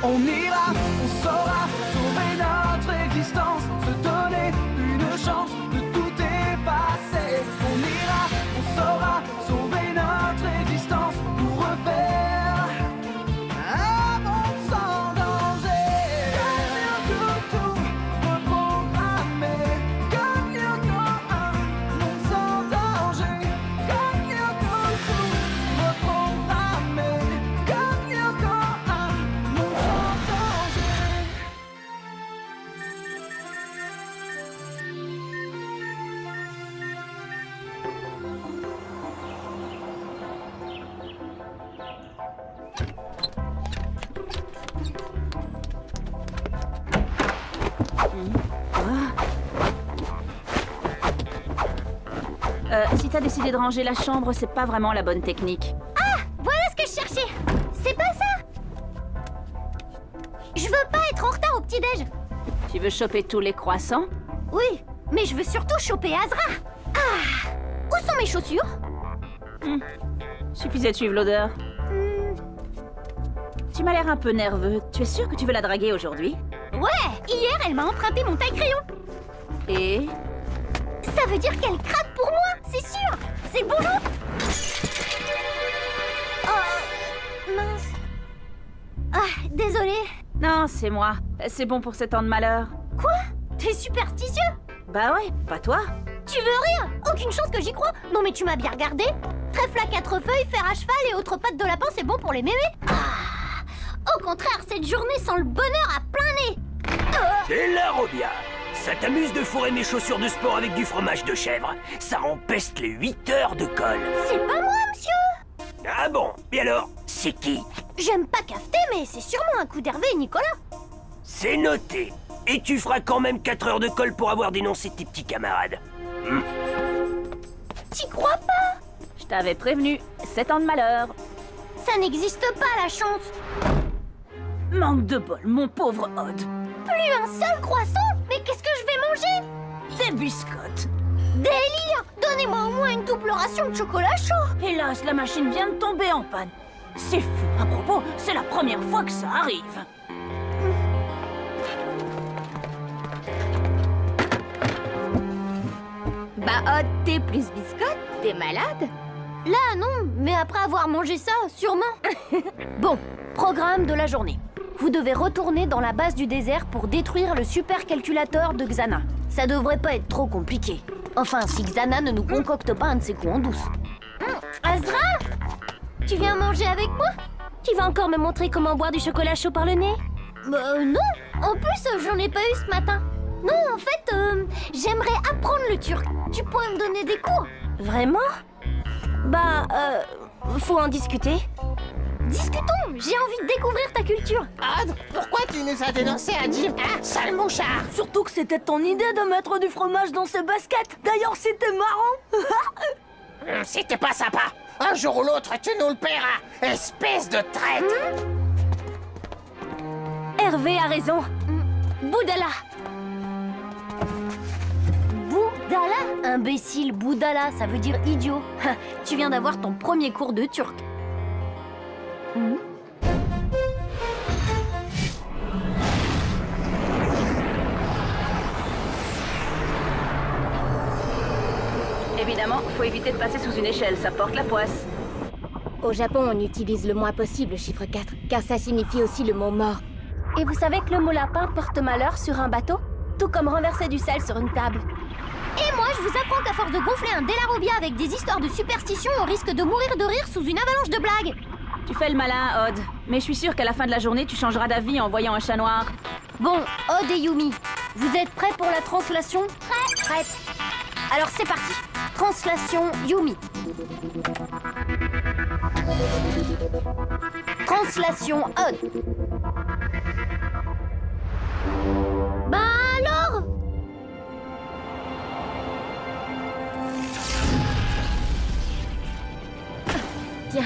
On ira, on saura sauver notre existence, se donner une chance de tout effacer. On ira, on saura sauver notre existence pour refaire un monde sans danger. Tout reprogrammer, comme Yoko, un monde sans danger. Comme Yoko, tout reprogrammer, comme Yoko, un monde sans danger. Si t'as décidé de ranger la chambre, c'est pas vraiment la bonne technique. Voilà ce que je cherchais. C'est pas ça. Je veux pas être en retard au petit-déj. Tu veux choper tous les croissants? Oui, mais je veux surtout choper Azra. Ah, où sont mes chaussures? Suffisait de suivre l'odeur. Tu m'as l'air un peu nerveux. Tu es sûr que tu veux la draguer aujourd'hui? Ouais, hier elle m'a emprunté mon taille-crayon. Et... Ça veut dire qu'elle craque pour moi, c'est sûr. C'est le bonjour. Oh, mince. Ah, désolée. Non, c'est moi. C'est bon pour 7 ans de malheur. Quoi? T'es superstitieux? Bah ouais, pas toi. Tu veux rire? Aucune chance que j'y crois. Non mais tu m'as bien regardé. Trèfle à 4 feuilles, fer à cheval et autres pattes de lapin, c'est bon pour les mémés. Ah, au contraire, cette journée sent le bonheur à plein nez. Et là, Robia, ça t'amuse de fourrer mes chaussures de sport avec du fromage de chèvre? Ça empeste les 8 heures de colle. C'est pas moi, monsieur. Ah bon? Et alors, c'est qui? J'aime pas cafeter, mais c'est sûrement un coup d'Hervé et Nicolas. C'est noté. Et tu feras quand même 4 heures de colle pour avoir dénoncé tes petits camarades. T'y crois pas? Je t'avais prévenu. 7 ans de malheur. Ça n'existe pas, la chance. Manque de bol, mon pauvre Odd. Plus un seul croissant? Mais qu'est-ce que je vais manger? Des biscottes. Délire! Donnez-moi au moins une double ration de chocolat chaud. Hélas, la machine vient de tomber en panne. C'est fou. À propos, c'est la première fois que ça arrive. Bah, Odd, t'es plus biscotte, t'es malade? Là, non, mais après avoir mangé ça, sûrement. Bon, programme de la journée. Vous devez retourner dans la base du désert pour détruire le supercalculateur de Xana. Ça devrait pas être trop compliqué. Enfin, si Xana ne nous concocte pas un de ses coups en douce. Azra, tu viens manger avec moi? Tu vas encore me montrer comment boire du chocolat chaud par le nez? Non. En plus, j'en ai pas eu ce matin. Non, en fait, j'aimerais apprendre le turc. Tu pourrais me donner des cours? Vraiment? Bah, faut en discuter. Discutons, j'ai envie de découvrir ta culture. Odd, pourquoi tu nous as dénoncé à dire « sale mouchard » Surtout que c'était ton idée de mettre du fromage dans ses baskets. D'ailleurs, c'était marrant. C'était pas sympa. Un jour ou l'autre, tu nous le paieras, espèce de traître. Hervé a raison. Boudala. Boudala? Imbécile, Boudala, ça veut dire idiot. Tu viens d'avoir ton premier cours de turc. Évidemment, faut éviter de passer sous une échelle, ça porte la poisse. Au Japon, on utilise le moins possible le chiffre 4, car ça signifie aussi le mot mort. Et vous savez que le mot lapin porte malheur sur un bateau? Tout comme renverser du sel sur une table. Et moi, je vous apprends qu'à force de gonfler un Delarobia avec des histoires de superstition, on risque de mourir de rire sous une avalanche de blagues. Tu fais le malin, Odd. Mais je suis sûre qu'à la fin de la journée, tu changeras d'avis en voyant un chat noir. Bon, Odd et Yumi, vous êtes prêts pour la translation? Prête. Alors c'est parti. Translation Yumi. Translation Odd. Bah alors? Tiens.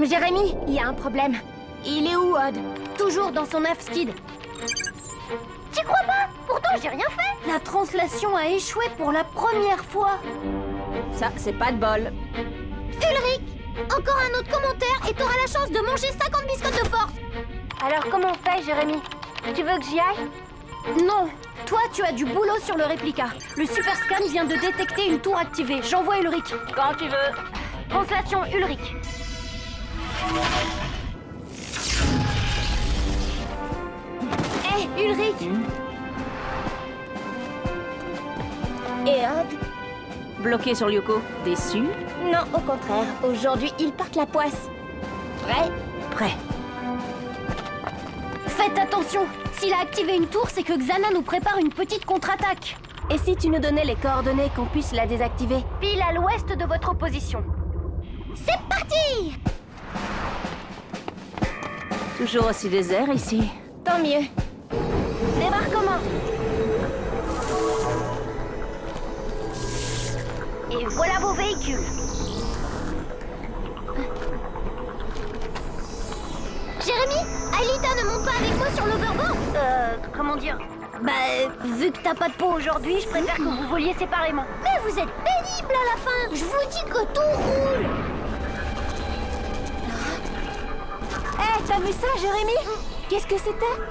Jérémy, il y a un problème. Il est où, Odd? Toujours dans son œuf skid. T'y crois pas? Pourtant, j'ai rien fait. La translation a échoué pour la première fois. Ça, c'est pas de bol. Ulrich, encore un autre commentaire et t'auras la chance de manger 50 biscottes de force. Alors comment on fait, Jérémy? Tu veux que j'y aille? Non, toi tu as du boulot sur le réplica. Le super scan vient de détecter une tour activée. J'envoie Ulrich. Quand tu veux. Translation Ulrich. Hé, Ulrich. Et Odd? Bloqué sur Lyoko. Déçu? Non, au contraire. Aujourd'hui, ils partent la poisse. Prêt? Prêt. Faites attention. S'il a activé une tour, c'est que Xana nous prépare une petite contre-attaque. Et si tu nous donnais les coordonnées qu'on puisse la désactiver? Pile à l'ouest de votre position. C'est parti! Toujours aussi désert ici. Tant mieux. Débarquement. Et voilà vos véhicules. Jérémy, Aelita ne monte pas avec moi sur l'overboard? Comment dire? Bah, vu que t'as pas de peau aujourd'hui, je préfère que vous voliez séparément. Mais vous êtes pénible à la fin. Je vous dis que tout roule. Hé, t'as vu ça, Jérémy? Qu'est-ce que c'était?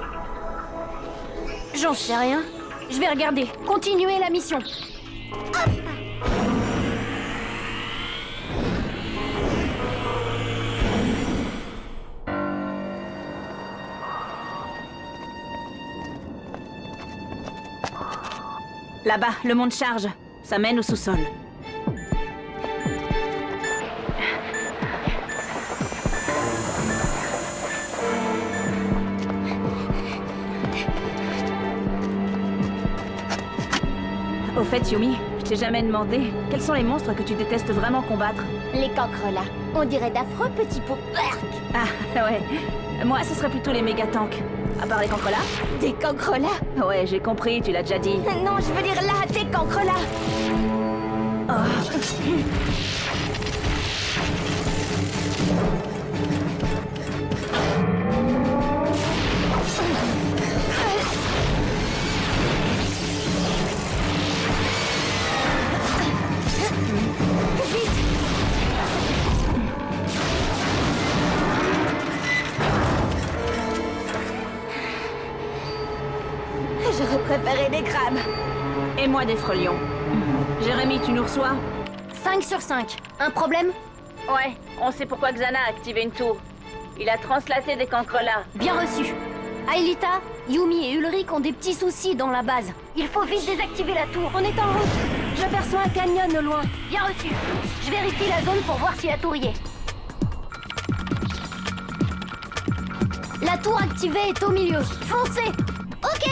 J'en sais rien. Je vais regarder. Continuez la mission. Là-bas, le monde charge. Ça mène au sous-sol. Au fait, Yumi, je t'ai jamais demandé quels sont les monstres que tu détestes vraiment combattre. Les cancrelats. On dirait d'affreux petits pots. Ah, ouais. Moi, ce serait plutôt les méga-tanks. À part les cancrelats? Des cancrelats? Ouais, j'ai compris, tu l'as déjà dit. Non, je veux dire là, des cancrelats. J'aurais préféré des crabes. Et moi des frelions. Jérémy, tu nous reçois? 5 sur 5. Un problème? Ouais, on sait pourquoi Xana a activé une tour. Il a translaté des cancrelats. Bien reçu. Aelita, Yumi et Ulrich ont des petits soucis dans la base. Il faut vite désactiver la tour. On est en route. J'aperçois un canyon au loin. Bien reçu. Je vérifie la zone pour voir si la tour y est. La tour activée est au milieu. Foncez! Ok!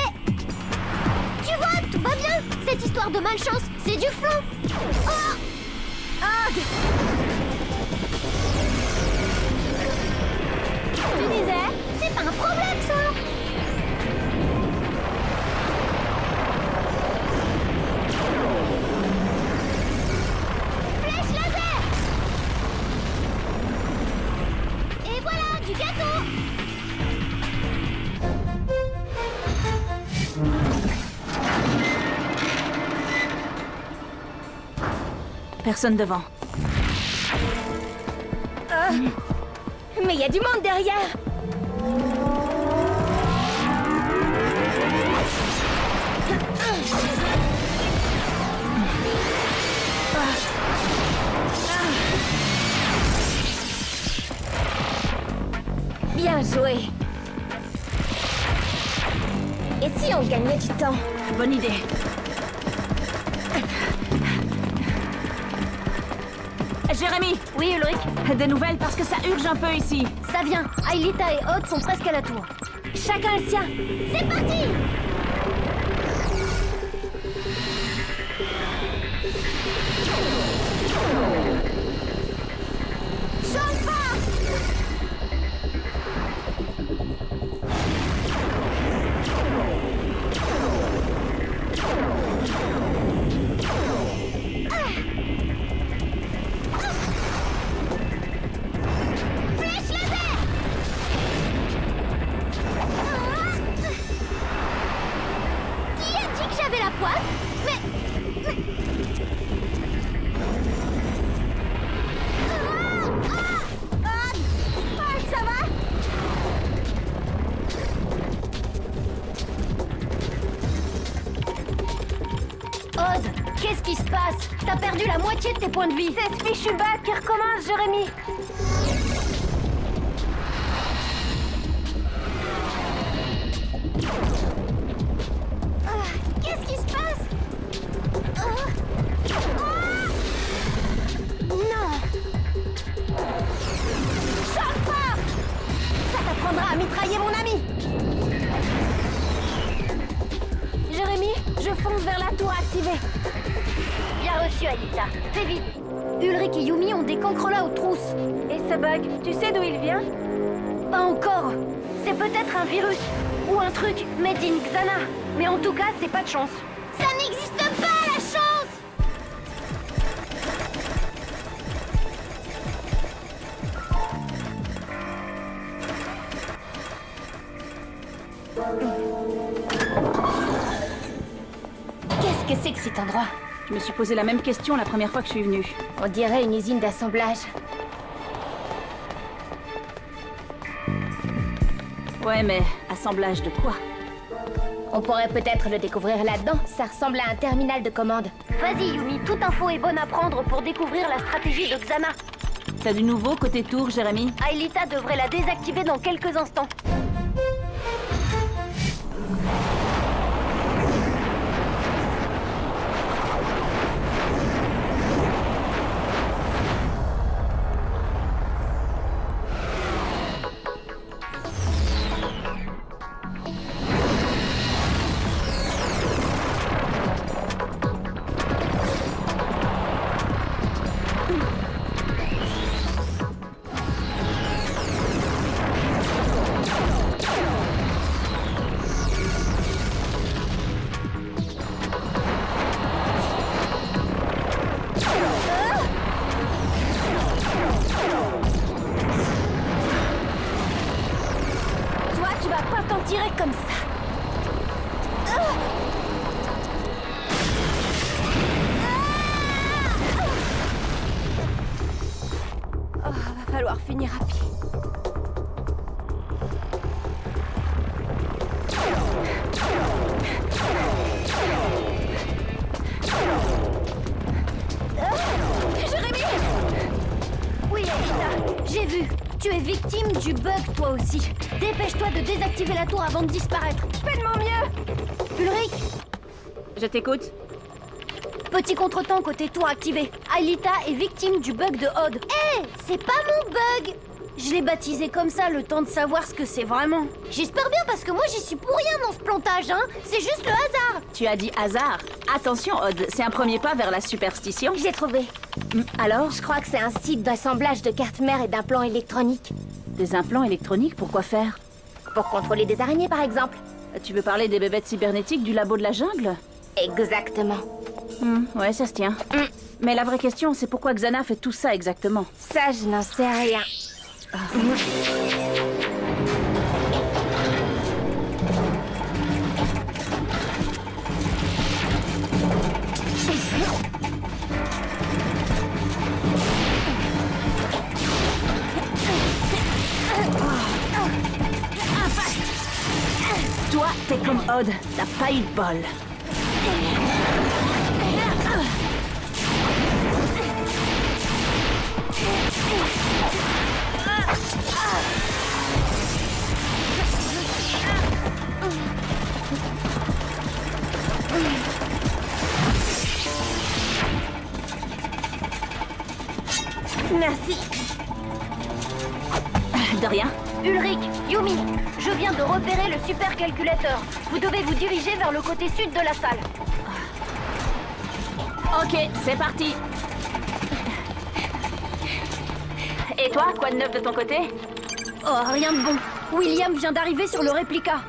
Tu vois, tout va bien. Cette histoire de malchance, c'est du flan. Oh! Odd! Tu disais? C'est pas un problème, ça! Flèche laser! Et voilà, du gâteau! Personne devant. Mais il y a du monde derrière. Bien joué. Et si on gagnait du temps? Bonne idée. Jérémy! Oui, Ulrich, Des nouvelles parce que ça urge un peu ici. ça vient. Aelita et Odd sont presque à la tour. Chacun le sien. C'est parti! Champ de force! Flèche laser! qui se passe? T'as perdu la moitié de tes points de vie. C'est ce fichu bug qui recommence, Jérémy. Qu'est-ce qui se passe? Non! Sors pas! Ça t'apprendra à mitrailler mon ami! Jérémy, je fonce vers la tour activée. Bien reçu, Alita. Fais vite! Ulrich et Yumi ont des cancrelats aux trousses. Et ce bug, tu sais d'où il vient? Pas encore. C'est peut-être un virus ou un truc made in Xana. Mais en tout cas, c'est pas de chance. Ça n'existe pas, la chance! Qu'est-ce que c'est que cet endroit? Je me suis posé la même question la première fois que je suis venue. On dirait une usine d'assemblage. Ouais, mais assemblage de quoi? On pourrait peut-être le découvrir là-dedans. Ça ressemble à un terminal de commande. Vas-y, Yumi, toute info est bonne à prendre pour découvrir la stratégie de Xana. T'as du nouveau côté tour, Jérémy? Aelita devrait la désactiver dans quelques instants. Toi, tu vas pas t'en tirer comme ça. Oh, va falloir finir à pied. Jérémy! Oui, Aelita, j'ai vu. Tu es victime du bug, toi aussi. Dépêche-toi de désactiver la tour avant de disparaître. Je fais de mon mieux. Ulrich, Je t'écoute. petit contretemps côté tour activé. Aelita est victime du bug de Odd. Hé, c'est pas mon bug! Je l'ai baptisé comme ça, le temps de savoir ce que c'est vraiment. J'espère bien, parce que moi j'y suis pour rien dans ce plantage, hein. C'est juste le hasard. Tu as dit hasard. Attention, Odd, c'est un premier pas vers la superstition. J'ai trouvé. Alors? Je crois que c'est un site d'assemblage de cartes mères et d'implants électroniques. Des implants électroniques, pourquoi faire? Pour contrôler des araignées, par exemple. Tu veux parler des bébêtes cybernétiques du labo de la jungle? Exactement. Ouais, ça se tient. Mais la vraie question, c'est pourquoi Xana fait tout ça exactement? Ça, je n'en sais rien. Toi, t'es comme Odd, t'as pas eu de bol. Merci. De rien. Ulrich, Yumi, je viens de repérer le supercalculateur. Vous devez vous diriger vers le côté sud de la salle. Ok, c'est parti. Et toi, quoi de neuf de ton côté? Oh, rien de bon. William vient d'arriver sur le réplica.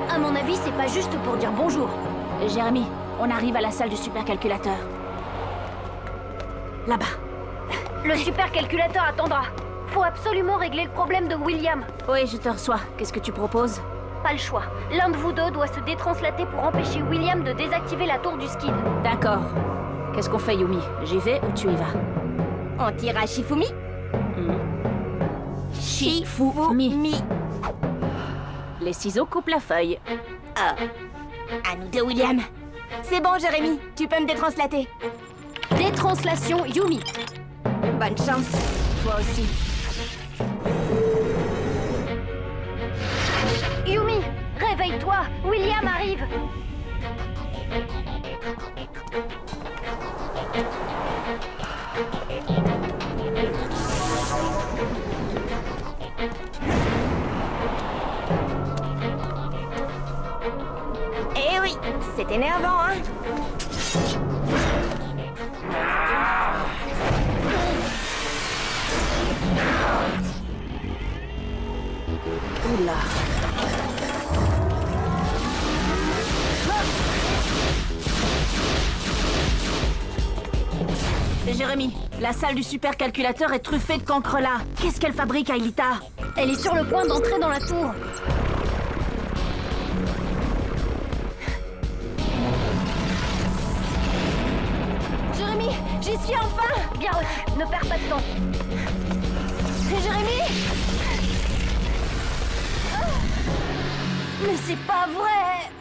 À mon avis, c'est pas juste pour dire bonjour. Jérémy, on arrive à la salle du supercalculateur. Là-bas. Le supercalculateur attendra. Faut absolument régler le problème de William. Oui, je te reçois. Qu'est-ce que tu proposes? Pas le choix. L'un de vous deux doit se détranslater pour empêcher William de désactiver la tour du skid. D'accord. Qu'est-ce qu'on fait, Yumi? J'y vais ou tu y vas? On tire à Shifumi? Shifumi. Les ciseaux coupent la feuille. À nous deux, William. C'est bon, Jérémy, tu peux me détranslater. Détranslation Yumi. Bonne chance. Toi aussi. Yumi, réveille-toi, William arrive. Eh oui, c'est énervant, hein. Oula. Jérémy, la salle du supercalculateur est truffée de cancre là. Qu'est-ce qu'elle fabrique, Aelita? Elle est sur le point d'entrer dans la tour. Jérémy, j'y suis enfin. Bien reçu, ne perds pas de temps. Jérémy. Mais c'est pas vrai!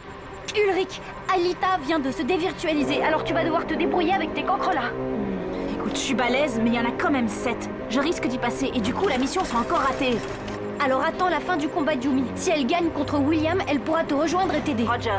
Ulrich, Aelita vient de se dévirtualiser, alors tu vas devoir te débrouiller avec tes cancres là. Écoute, je suis balèze, mais il y en a quand même 7. Je risque d'y passer, et du coup, la mission sera encore ratée. Alors attends la fin du combat de Yumi. Si elle gagne contre William, elle pourra te rejoindre et t'aider. Roger.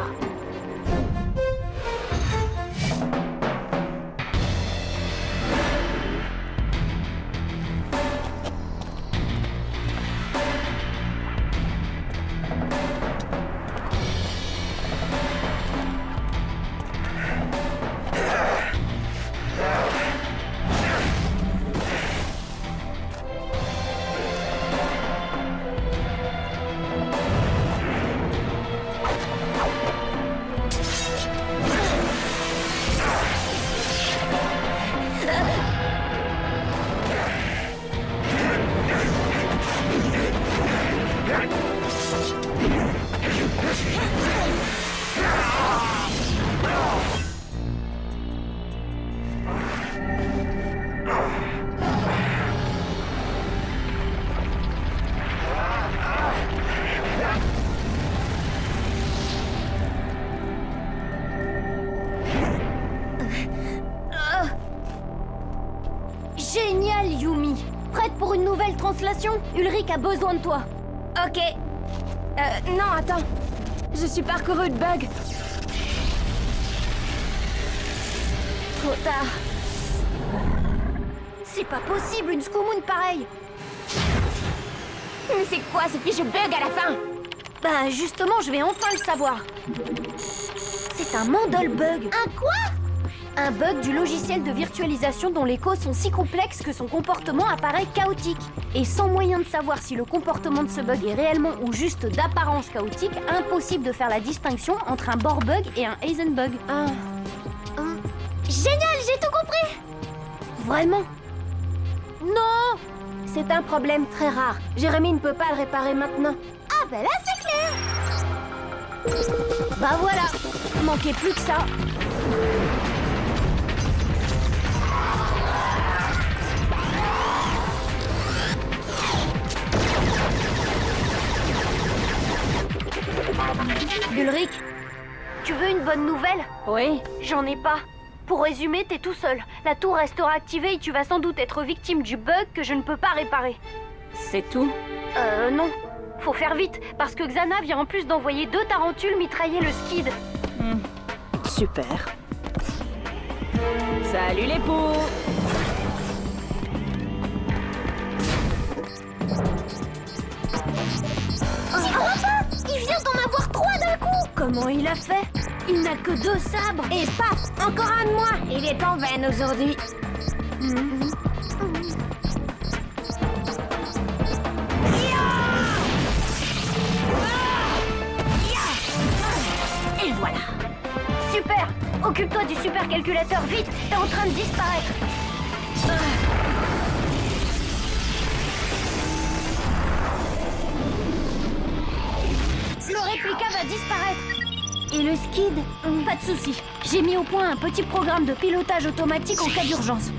Génial, Yumi. Prête pour une nouvelle translation? Ulrich a besoin de toi. Ok. Non, attends. Je suis parcouru de bugs. Trop tard. C'est pas possible, une Skumun pareille. Mais c'est quoi ce fichu bug à la fin? Bah justement, je vais enfin le savoir. C'est un Mandel bug. Un quoi? Un bug du logiciel de virtualisation dont les causes sont si complexes que son comportement apparaît chaotique. Et sans moyen de savoir si le comportement de ce bug est réellement ou juste d'apparence chaotique, impossible de faire la distinction entre un Bohr bug et un Heisenbug. Génial, j'ai tout compris. Vraiment? Non. C'est un problème très rare. Jérémy ne peut pas le réparer maintenant. Ah ben là c'est clair. Bah voilà, manquait plus que ça. Ulrich, tu veux une bonne nouvelle? Oui. J'en ai pas. Pour résumer, t'es tout seul. La tour restera activée et tu vas sans doute être victime du bug que je ne peux pas réparer. C'est tout? Non. Faut faire vite, parce que Xana vient en plus d'envoyer 2 tarentules mitrailler le skid. Super. Salut les poux! Il vient d'en avoir 3 d'un coup. Comment il a fait? Il n'a que 2 sabres. Et paf, encore un de moi. Il est en veine aujourd'hui. Et voilà. Super. Occupe-toi du supercalculateur, vite. T'es en train de disparaître. Le réplica va disparaître. Et le skid? Pas de souci. J'ai mis au point un petit programme de pilotage automatique en cas d'urgence.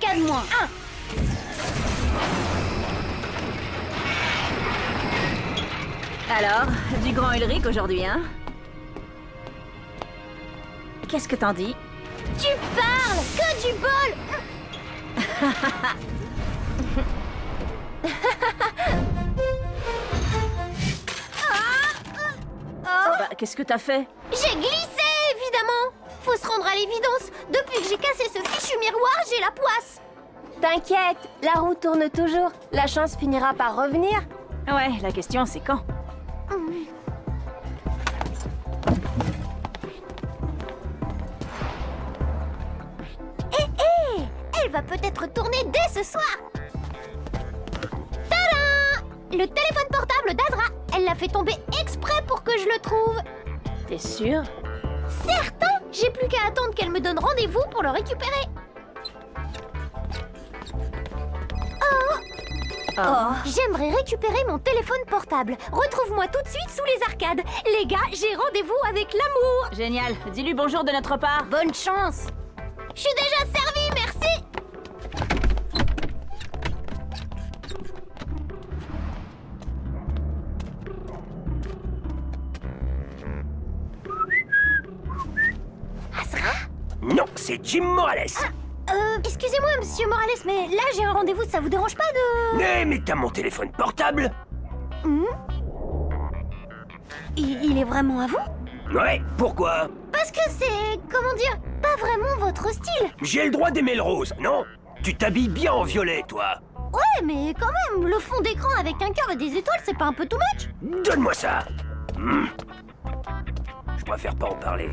cas de moins. Alors, du grand Ulrich aujourd'hui, hein? Qu'est-ce que t'en dis? Tu parles! Que du bol! Bah, qu'est-ce que t'as fait? J'ai glissé, évidemment! Faut se rendre à l'évidence. Depuis que j'ai cassé ce fichu miroir, j'ai la poisse. T'inquiète, la roue tourne toujours. La chance finira par revenir. Ouais, la question c'est quand? Elle va peut-être tourner dès ce soir. Tadam! Le téléphone portable d'Azra. Elle l'a fait tomber exprès pour que je le trouve. T'es sûr? Certain! J'ai plus qu'à attendre qu'elle me donne rendez-vous pour le récupérer. Oh. J'aimerais récupérer mon téléphone portable. Retrouve-moi tout de suite sous les arcades. Les gars, j'ai rendez-vous avec l'amour. Génial, dis-lui bonjour de notre part. Bonne chance. Je suis déjà servie, merci. Azra? Non, c'est Jim Morales. Excusez-moi, monsieur Morales, mais là j'ai un rendez-vous, ça vous dérange pas de... Mais t'as mon téléphone portable? Il est vraiment à vous? Ouais, pourquoi? Parce que c'est, comment dire, pas vraiment votre style. J'ai le droit d'aimer le rose, non? Tu t'habilles bien en violet, toi. Ouais, mais quand même, le fond d'écran avec un cœur et des étoiles, c'est pas un peu too much? Donne-moi ça. Je préfère pas en parler.